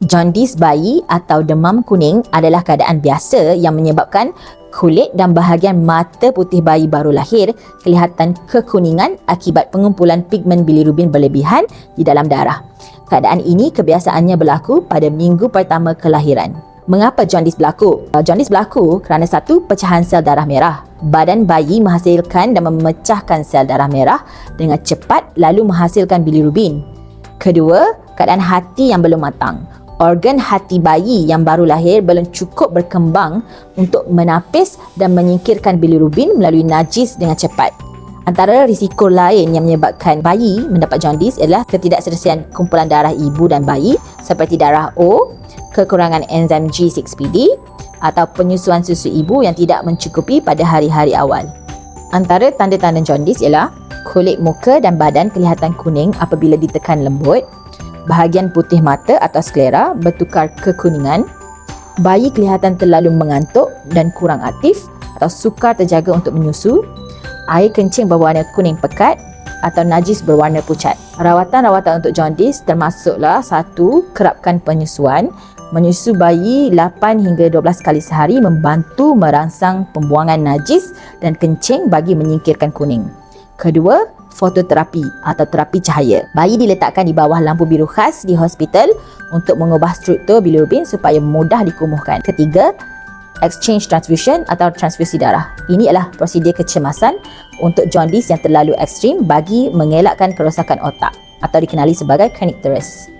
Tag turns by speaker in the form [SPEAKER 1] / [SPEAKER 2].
[SPEAKER 1] Jaundice bayi atau demam kuning adalah keadaan biasa yang menyebabkan kulit dan bahagian mata putih bayi baru lahir kelihatan kekuningan akibat pengumpulan pigmen bilirubin berlebihan di dalam darah. Keadaan ini kebiasaannya berlaku pada minggu pertama kelahiran. Mengapa jaundice berlaku? Jaundice berlaku kerana satu, pecahan sel darah merah. Badan bayi menghasilkan dan memecahkan sel darah merah dengan cepat lalu menghasilkan bilirubin. Kedua, keadaan hati yang belum matang. Organ hati bayi yang baru lahir belum cukup berkembang untuk menapis dan menyingkirkan bilirubin melalui najis dengan cepat. Antara risiko lain yang menyebabkan bayi mendapat jaundice adalah ketidakselesaian kumpulan darah ibu dan bayi seperti darah O, kekurangan enzim G6PD atau penyusuan susu ibu yang tidak mencukupi pada hari-hari awal. Antara tanda-tanda jaundice ialah kulit muka dan badan kelihatan kuning apabila ditekan lembut, bahagian putih mata atau sklera bertukar kekuningan, bayi kelihatan terlalu mengantuk dan kurang aktif atau sukar terjaga untuk menyusu, air kencing berwarna kuning pekat atau najis berwarna pucat. Rawatan-rawatan untuk jaundice termasuklah 1. Kerapkan penyusuan. Menyusu bayi 8 hingga 12 kali sehari membantu merangsang pembuangan najis dan kencing bagi menyingkirkan kuning. Kedua, fototerapi atau terapi cahaya. Bayi diletakkan di bawah lampu biru khas di hospital untuk mengubah struktur bilirubin supaya mudah dikumuhkan. Ketiga, exchange transfusion atau transfusi darah. Ini adalah prosedur kecemasan untuk jaundice yang terlalu ekstrim bagi mengelakkan kerosakan otak atau dikenali sebagai kernicterus.